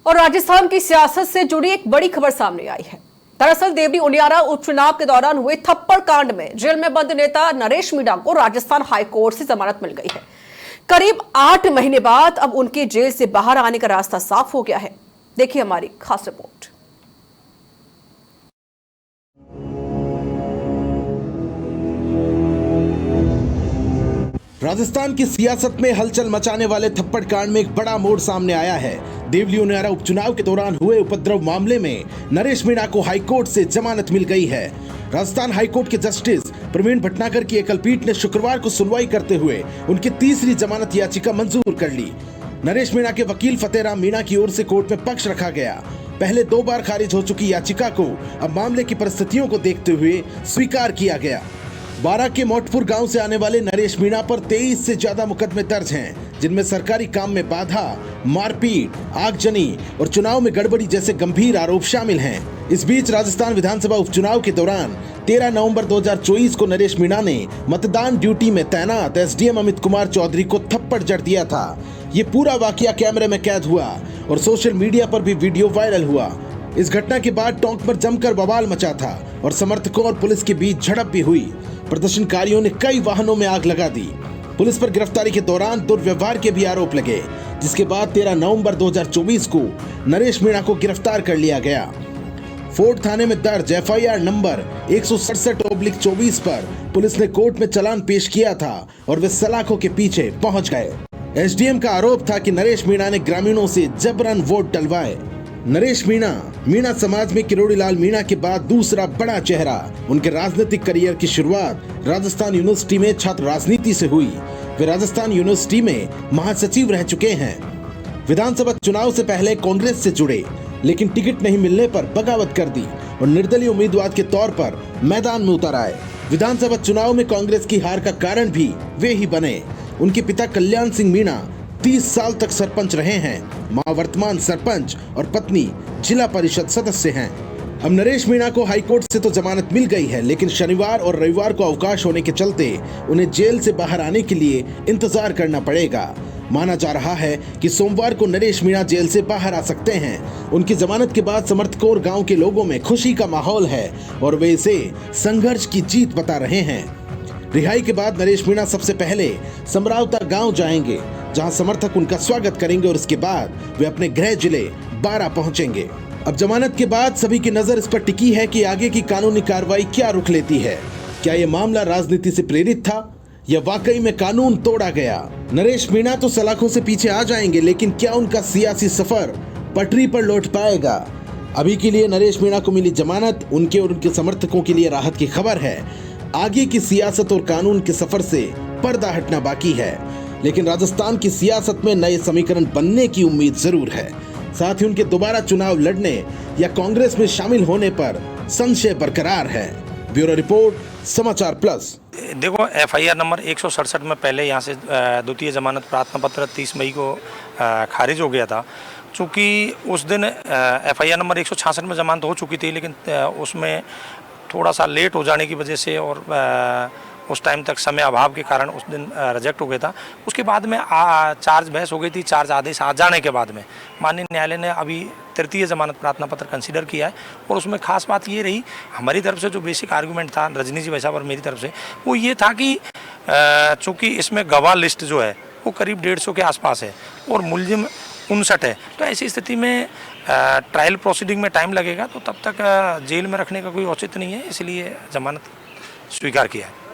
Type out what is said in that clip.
और राजस्थान की सियासत से जुड़ी एक बड़ी खबर सामने आई है। दरअसल देवली उनियारा उपचुनाव के दौरान हुए थप्पड़ कांड में जेल में बंद नेता नरेश मीणा को राजस्थान हाईकोर्ट से जमानत मिल गई है। करीब 8 महीने बाद अब उनके जेल से बाहर आने का रास्ता साफ हो गया है। देखिए हमारी खास रिपोर्ट। राजस्थान की सियासत में हलचल मचाने वाले थप्पड़ कांड में एक बड़ा मोड़ सामने आया है। देवली उनियारा उपचुनाव के दौरान हुए उपद्रव मामले में नरेश मीणा को हाईकोर्ट से जमानत मिल गई है। राजस्थान हाईकोर्ट के जस्टिस प्रवीण भटनागर की एकल पीठ ने शुक्रवार को सुनवाई करते हुए उनकी तीसरी जमानत याचिका मंजूर कर ली। नरेश मीणा के वकील फतेहराम मीणा की ओर से कोर्ट में पक्ष रखा गया। पहले 2 बार खारिज हो चुकी याचिका को अब मामले की परिस्थितियों को देखते हुए स्वीकार किया गया। बारां के मोटपुर गांव से आने वाले नरेश मीणा पर 23 से ज्यादा मुकदमे दर्ज हैं, जिनमें सरकारी काम में बाधा, मारपीट, आगजनी और चुनाव में गड़बड़ी जैसे गंभीर आरोप शामिल हैं। इस बीच राजस्थान विधानसभा उपचुनाव के दौरान 13 नवंबर 2024 को नरेश मीणा ने मतदान ड्यूटी में तैनात एसडीएम अमित कुमार चौधरी को थप्पड़ जड़ दिया था। ये पूरा वाकया कैमरे में कैद हुआ और सोशल मीडिया पर भी वीडियो वायरल हुआ। इस घटना के बाद टोंक पर जमकर बवाल मचा था और समर्थकों और पुलिस के बीच झड़प भी हुई। प्रदर्शनकारियों ने कई वाहनों में आग लगा दी। पुलिस पर गिरफ्तारी के दौरान दुर्व्यवहार के भी आरोप लगे, जिसके बाद 13 नवंबर 2024 को नरेश मीणा को गिरफ्तार कर लिया गया। फोर्ट थाने में दर्ज एफआईआर नंबर 167/24 पर पुलिस ने कोर्ट में चालान पेश किया था और वे सलाखों के पीछे पहुंच गए। एसडीएम का आरोप था कि नरेश मीणा ने ग्रामीणों से जबरन वोट डलवाए। नरेश मीणा समाज में किरोड़ीलाल मीणा के बाद दूसरा बड़ा चेहरा। उनके राजनीतिक करियर की शुरुआत राजस्थान यूनिवर्सिटी में छात्र राजनीति से हुई। वे राजस्थान यूनिवर्सिटी में महासचिव रह चुके हैं। विधानसभा चुनाव से पहले कांग्रेस से जुड़े, लेकिन टिकट नहीं मिलने पर बगावत कर दी और निर्दलीय उम्मीदवार के तौर पर मैदान में उतर आए। विधानसभा चुनाव में कांग्रेस की हार का कारण भी वे ही बने। उनके पिता कल्याण सिंह मीणा 30 साल तक सरपंच रहे हैं। मां वर्तमान सरपंच और पत्नी जिला परिषद सदस्य हैं। अब नरेश मीणा को हाईकोर्ट से तो जमानत मिल गई है, लेकिन शनिवार और रविवार को अवकाश होने के चलते उन्हें जेल से बाहर आने के लिए इंतजार करना पड़ेगा। माना जा रहा है कि सोमवार को नरेश मीणा जेल से बाहर आ सकते हैं। उनकी जमानत के बाद समर्थकों और गांव के लोगों में खुशी का माहौल है और वे इसे संघर्ष की जीत बता रहे हैं। रिहाई के बाद नरेश मीणा सबसे पहले समरावता गांव जाएंगे, जहां समर्थक उनका स्वागत करेंगे और इसके बाद वे अपने गृह जिले बारां पहुंचेंगे। अब जमानत के बाद सभी की नजर इस पर टिकी है कि आगे की कानूनी कार्रवाई क्या रुख लेती है। क्या ये मामला राजनीति से प्रेरित था या वाकई में कानून तोड़ा गया? नरेश मीणा तो सलाखों से पीछे आ जाएंगे, लेकिन क्या उनका सियासी सफर पटरी पर लौट पाएगा? अभी के लिए नरेश मीणा को मिली जमानत उनके और उनके समर्थकों के लिए राहत की खबर है। आगे की सियासत और कानून के सफर से पर्दा हटना बाकी है, लेकिन राजस्थान की सियासत में नए समीकरण बनने की उम्मीद जरूर है। साथ ही उनके दोबारा चुनाव लड़ने या कांग्रेस में शामिल होने पर संशय बरकरार है। ब्यूरो रिपोर्ट, समाचार प्लस। देखो, एफआईआर नंबर 167 में पहले यहाँ से द्वितीय जमानत प्रार्थना पत्र 30 मई को खारिज हो गया था। चूँकि उस दिन एफआईआर नंबर 166 में जमानत हो चुकी थी, लेकिन उसमें थोड़ा सा लेट हो जाने की वजह से और उस टाइम तक समय अभाव के कारण उस दिन रिजेक्ट हो गया था। उसके बाद में चार्ज बहस हो गई थी। चार्ज आदेश आ जाने के बाद में माननीय न्यायालय ने अभी तृतीय जमानत प्रार्थना पत्र कंसीडर किया है और उसमें खास बात ये रही, हमारी तरफ से जो बेसिक आर्गूमेंट था रजनी जी भाई साहब और मेरी तरफ से, वो ये था कि चूँकि इसमें गवाह लिस्ट जो है वो करीब 150 के आसपास है और मुलजिम 59 है, तो ऐसी स्थिति में ट्रायल प्रोसीडिंग में टाइम लगेगा, तो तब तक जेल में रखने का कोई औचित्य नहीं है, इसलिए जमानत स्वीकार किया है।